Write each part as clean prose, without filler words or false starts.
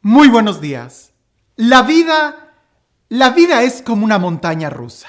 Muy buenos días. La vida es como una montaña rusa,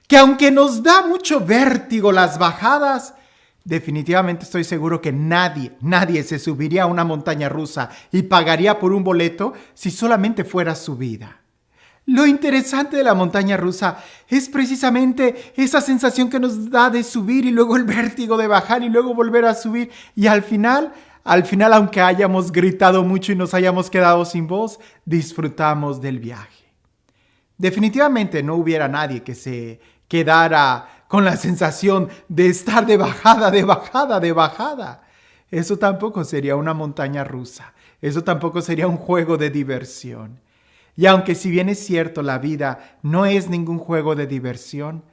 que aunque nos da mucho vértigo las bajadas, definitivamente estoy seguro que nadie se subiría a una montaña rusa y pagaría por un boleto si solamente fuera subida. Lo interesante de la montaña rusa es precisamente esa sensación que nos da de subir y luego el vértigo de bajar y luego volver a subir y al final, aunque hayamos gritado mucho y nos hayamos quedado sin voz, disfrutamos del viaje. Definitivamente no hubiera nadie que se quedara con la sensación de estar de bajada. Eso tampoco sería una montaña rusa. Eso tampoco sería un juego de diversión. Y aunque si bien es cierto la vida no es ningún juego de diversión,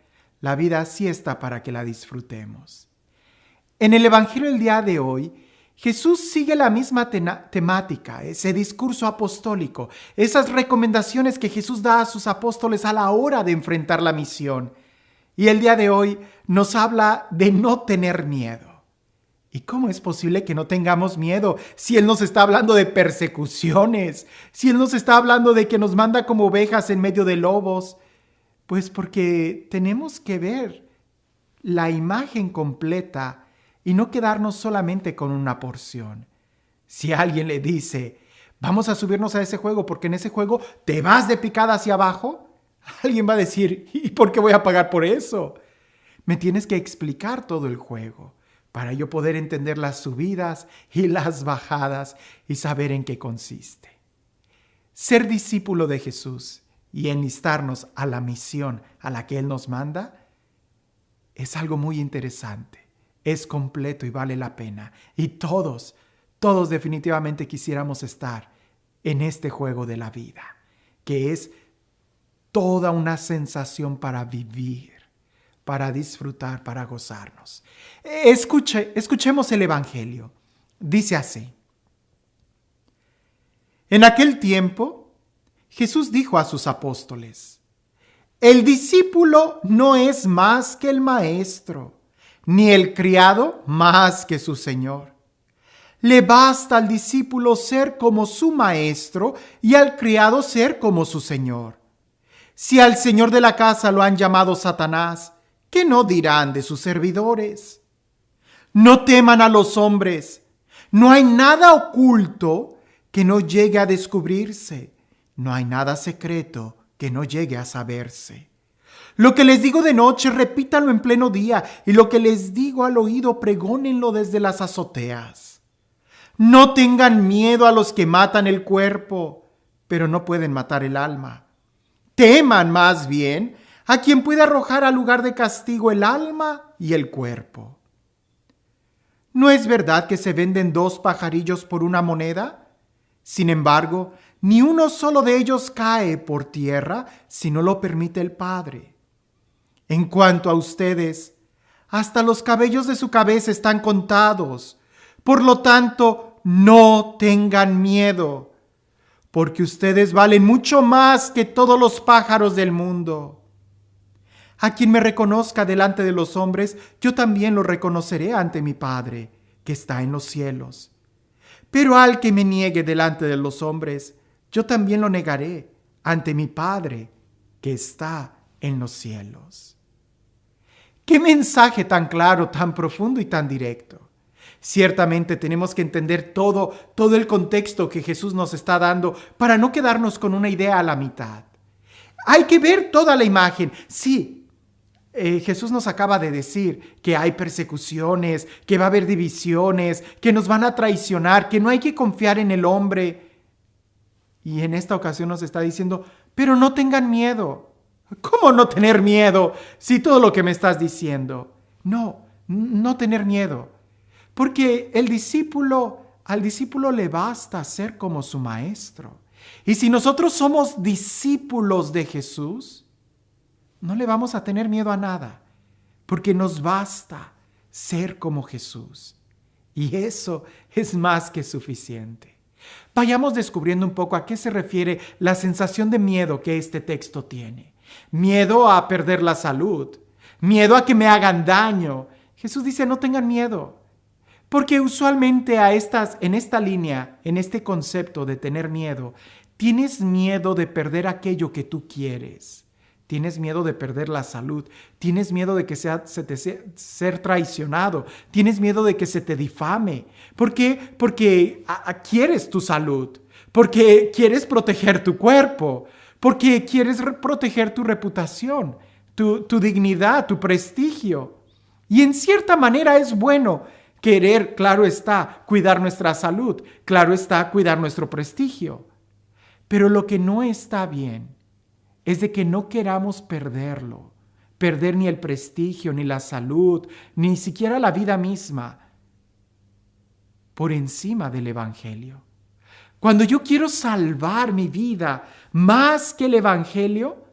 la vida sí está para que la disfrutemos. En el Evangelio del día de hoy, Jesús sigue la misma temática, ese discurso apostólico, esas recomendaciones que Jesús da a sus apóstoles a la hora de enfrentar la misión. Y el día de hoy nos habla de no tener miedo. ¿Y cómo es posible que no tengamos miedo si Él nos está hablando de persecuciones? Si Él nos está hablando de que nos manda como ovejas en medio de lobos. Pues porque tenemos que ver la imagen completa y no quedarnos solamente con una porción. Si alguien le dice, vamos a subirnos a ese juego porque en ese juego te vas de picada hacia abajo, alguien va a decir, ¿y por qué voy a pagar por eso? Me tienes que explicar todo el juego para yo poder entender las subidas y las bajadas y saber en qué consiste. Ser discípulo de Jesús y enlistarnos a la misión a la que Él nos manda es algo muy interesante. Es completo y vale la pena. Y todos definitivamente quisiéramos estar en este juego de la vida, que es toda una sensación para vivir, para disfrutar, para gozarnos. Escuchemos el Evangelio. Dice así. En aquel tiempo, Jesús dijo a sus apóstoles, el discípulo no es más que el maestro, ni el criado más que su señor. Le basta al discípulo ser como su maestro y al criado ser como su señor. Si al señor de la casa lo han llamado Satanás, ¿qué no dirán de sus servidores? No teman a los hombres. No hay nada oculto que no llegue a descubrirse. No hay nada secreto que no llegue a saberse. Lo que les digo de noche, repítanlo en pleno día, y lo que les digo al oído, pregónenlo desde las azoteas. No tengan miedo a los que matan el cuerpo, pero no pueden matar el alma. Teman más bien a quien puede arrojar al lugar de castigo el alma y el cuerpo. ¿No es verdad que se venden 2 pajarillos por una moneda? Sin embargo, ni uno solo de ellos cae por tierra si no lo permite el Padre. En cuanto a ustedes, hasta los cabellos de su cabeza están contados. Por lo tanto, no tengan miedo, porque ustedes valen mucho más que todos los pájaros del mundo. A quien me reconozca delante de los hombres, yo también lo reconoceré ante mi Padre, que está en los cielos. Pero al que me niegue delante de los hombres, yo también lo negaré ante mi Padre, que está en los cielos. ¡Qué mensaje tan claro, tan profundo y tan directo! Ciertamente tenemos que entender todo el contexto que Jesús nos está dando para no quedarnos con una idea a la mitad. Hay que ver toda la imagen. Sí, Jesús nos acaba de decir que hay persecuciones, que va a haber divisiones, que nos van a traicionar, que no hay que confiar en el hombre. Y en esta ocasión nos está diciendo, pero no tengan miedo. ¿Cómo no tener miedo si todo lo que me estás diciendo? No tener miedo. Porque al discípulo le basta ser como su maestro. Y si nosotros somos discípulos de Jesús, no le vamos a tener miedo a nada. Porque nos basta ser como Jesús. Y eso es más que suficiente. Vayamos descubriendo un poco a qué se refiere la sensación de miedo que este texto tiene. Miedo a perder la salud, miedo a que me hagan daño. Jesús dice, no tengan miedo. Porque usualmente en esta línea, en este concepto de tener miedo, tienes miedo de perder aquello que tú quieres. Tienes miedo de perder la salud. Tienes miedo de que ser traicionado. Tienes miedo de que se te difame. ¿Por qué? Porque quieres tu salud. Porque quieres proteger tu cuerpo. Porque quieres proteger tu reputación, tu dignidad, tu prestigio. Y en cierta manera es bueno querer, claro está, cuidar nuestra salud. Claro está, cuidar nuestro prestigio. Pero lo que no está bien es de que no queramos perderlo, perder ni el prestigio, ni la salud, ni siquiera la vida misma, por encima del Evangelio. Cuando yo quiero salvar mi vida más que el Evangelio,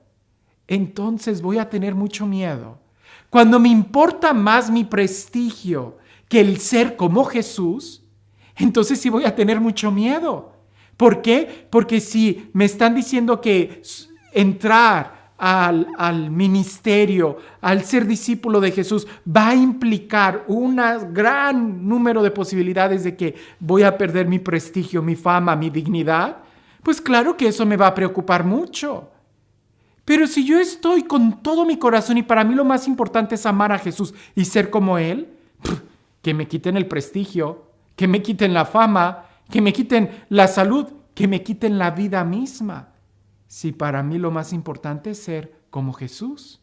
entonces voy a tener mucho miedo. Cuando me importa más mi prestigio que el ser como Jesús, entonces sí voy a tener mucho miedo. ¿Por qué? Porque si me están diciendo que entrar al ministerio, al ser discípulo de Jesús, va a implicar un gran número de posibilidades de que voy a perder mi prestigio, mi fama, mi dignidad, pues claro que eso me va a preocupar mucho. Pero si yo estoy con todo mi corazón y para mí lo más importante es amar a Jesús y ser como Él, que me quiten el prestigio, que me quiten la fama, que me quiten la salud, que me quiten la vida misma. Si para mí lo más importante es ser como Jesús.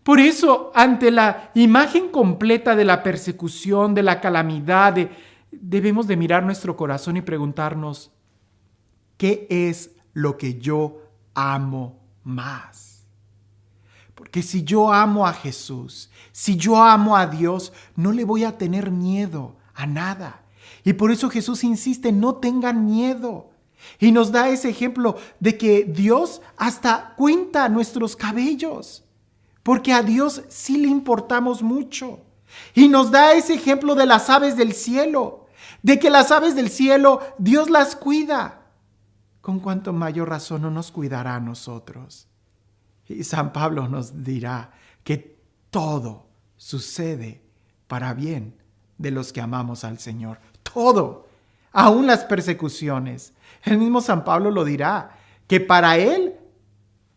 Por eso, ante la imagen completa de la persecución, de la calamidad, debemos de mirar nuestro corazón y preguntarnos, ¿qué es lo que yo amo más? Porque si yo amo a Jesús, si yo amo a Dios, no le voy a tener miedo a nada. Y por eso Jesús insiste, no tengan miedo. Y nos da ese ejemplo de que Dios hasta cuenta nuestros cabellos, porque a Dios sí le importamos mucho. Y nos da ese ejemplo de las aves del cielo, de que las aves del cielo Dios las cuida. ¿Con cuánto mayor razón no nos cuidará a nosotros? Y San Pablo nos dirá que todo sucede para bien de los que amamos al Señor. Todo, aún las persecuciones. El mismo San Pablo lo dirá, que para él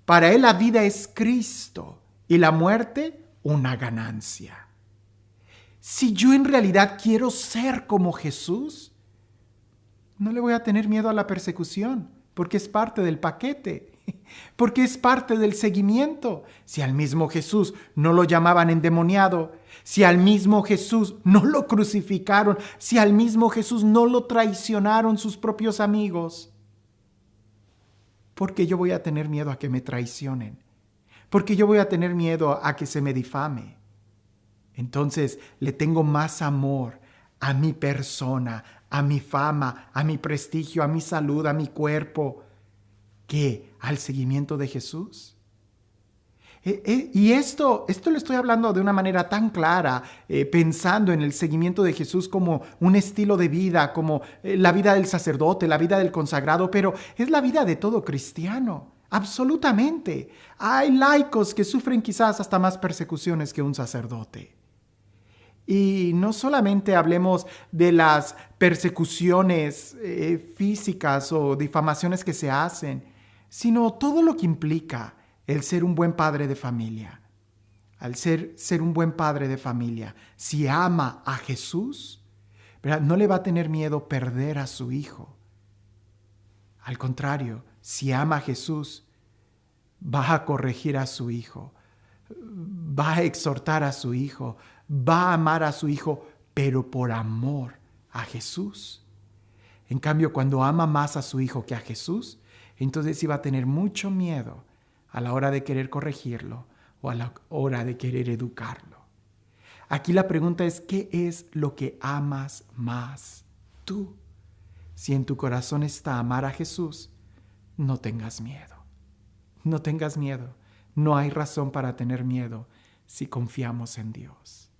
la vida es Cristo y la muerte una ganancia. Si yo en realidad quiero ser como Jesús, no le voy a tener miedo a la persecución, porque es parte del paquete, porque es parte del seguimiento. Si al mismo Jesús no lo llamaban endemoniado, si al mismo Jesús no lo crucificaron, si al mismo Jesús no lo traicionaron sus propios amigos, ¿por qué yo voy a tener miedo a que me traicionen? ¿Por qué yo voy a tener miedo a que se me difame? Entonces le tengo más amor a mi persona, a mi fama, a mi prestigio, a mi salud, a mi cuerpo, que al seguimiento de Jesús. Y esto lo estoy hablando de una manera tan clara, pensando en el seguimiento de Jesús como un estilo de vida, como la vida del sacerdote, la vida del consagrado, pero es la vida de todo cristiano, absolutamente. Hay laicos que sufren quizás hasta más persecuciones que un sacerdote. Y no solamente hablemos de las persecuciones físicas o difamaciones que se hacen, sino todo lo que implica el ser un buen padre de familia. Al ser un buen padre de familia, si ama a Jesús, ¿verdad?, no le va a tener miedo perder a su hijo. Al contrario, si ama a Jesús, va a corregir a su hijo, va a exhortar a su hijo, va a amar a su hijo, pero por amor a Jesús. En cambio, cuando ama más a su hijo que a Jesús, entonces sí va a tener mucho miedo a la hora de querer corregirlo o a la hora de querer educarlo. Aquí la pregunta es, ¿qué es lo que amas más tú? Si en tu corazón está amar a Jesús, no tengas miedo. No tengas miedo. No hay razón para tener miedo si confiamos en Dios.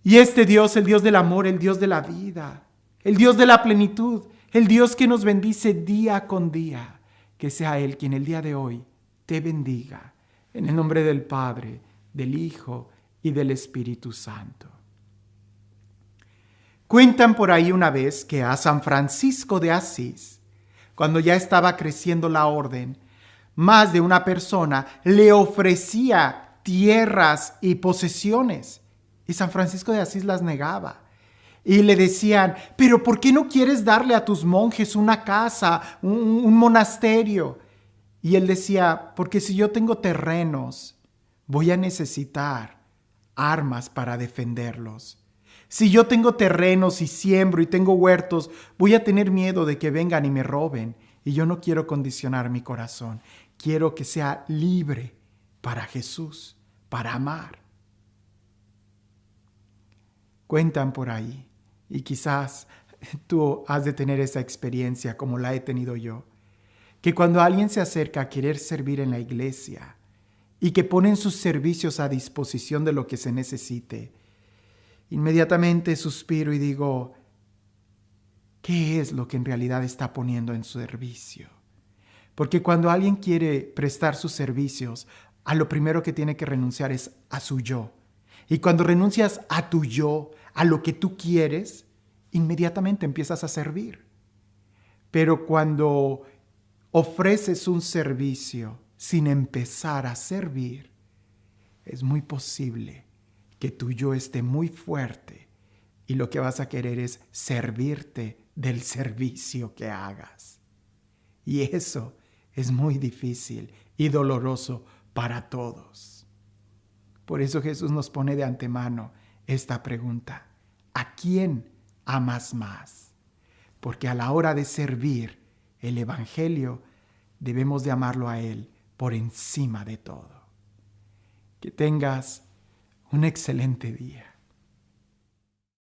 Y este Dios, el Dios del amor, el Dios de la vida, el Dios de la plenitud, el Dios que nos bendice día con día, que sea Él quien el día de hoy te bendiga. En el nombre del Padre, del Hijo y del Espíritu Santo. Cuentan por ahí una vez que a San Francisco de Asís, cuando ya estaba creciendo la orden, más de una persona le ofrecía tierras y posesiones, y San Francisco de Asís las negaba. Y le decían, pero ¿por qué no quieres darle a tus monjes una casa, un monasterio? Y él decía, porque si yo tengo terrenos, voy a necesitar armas para defenderlos. Si yo tengo terrenos y siembro y tengo huertos, voy a tener miedo de que vengan y me roben. Y yo no quiero condicionar mi corazón. Quiero que sea libre para Jesús, para amar. Cuentan por ahí, y quizás tú has de tener esa experiencia como la he tenido yo, que cuando alguien se acerca a querer servir en la iglesia y que ponen sus servicios a disposición de lo que se necesite, inmediatamente suspiro y digo, ¿qué es lo que en realidad está poniendo en su servicio? Porque cuando alguien quiere prestar sus servicios, a lo primero que tiene que renunciar es a su yo. Y cuando renuncias a tu yo, a lo que tú quieres, inmediatamente empiezas a servir. Pero cuando ofreces un servicio sin empezar a servir, es muy posible que tu yo esté muy fuerte y lo que vas a querer es servirte del servicio que hagas. Y eso es muy difícil y doloroso para todos. Por eso Jesús nos pone de antemano esta pregunta: ¿a quién amas más? Porque a la hora de servir el Evangelio, debemos de amarlo a Él por encima de todo. Que tengas un excelente día.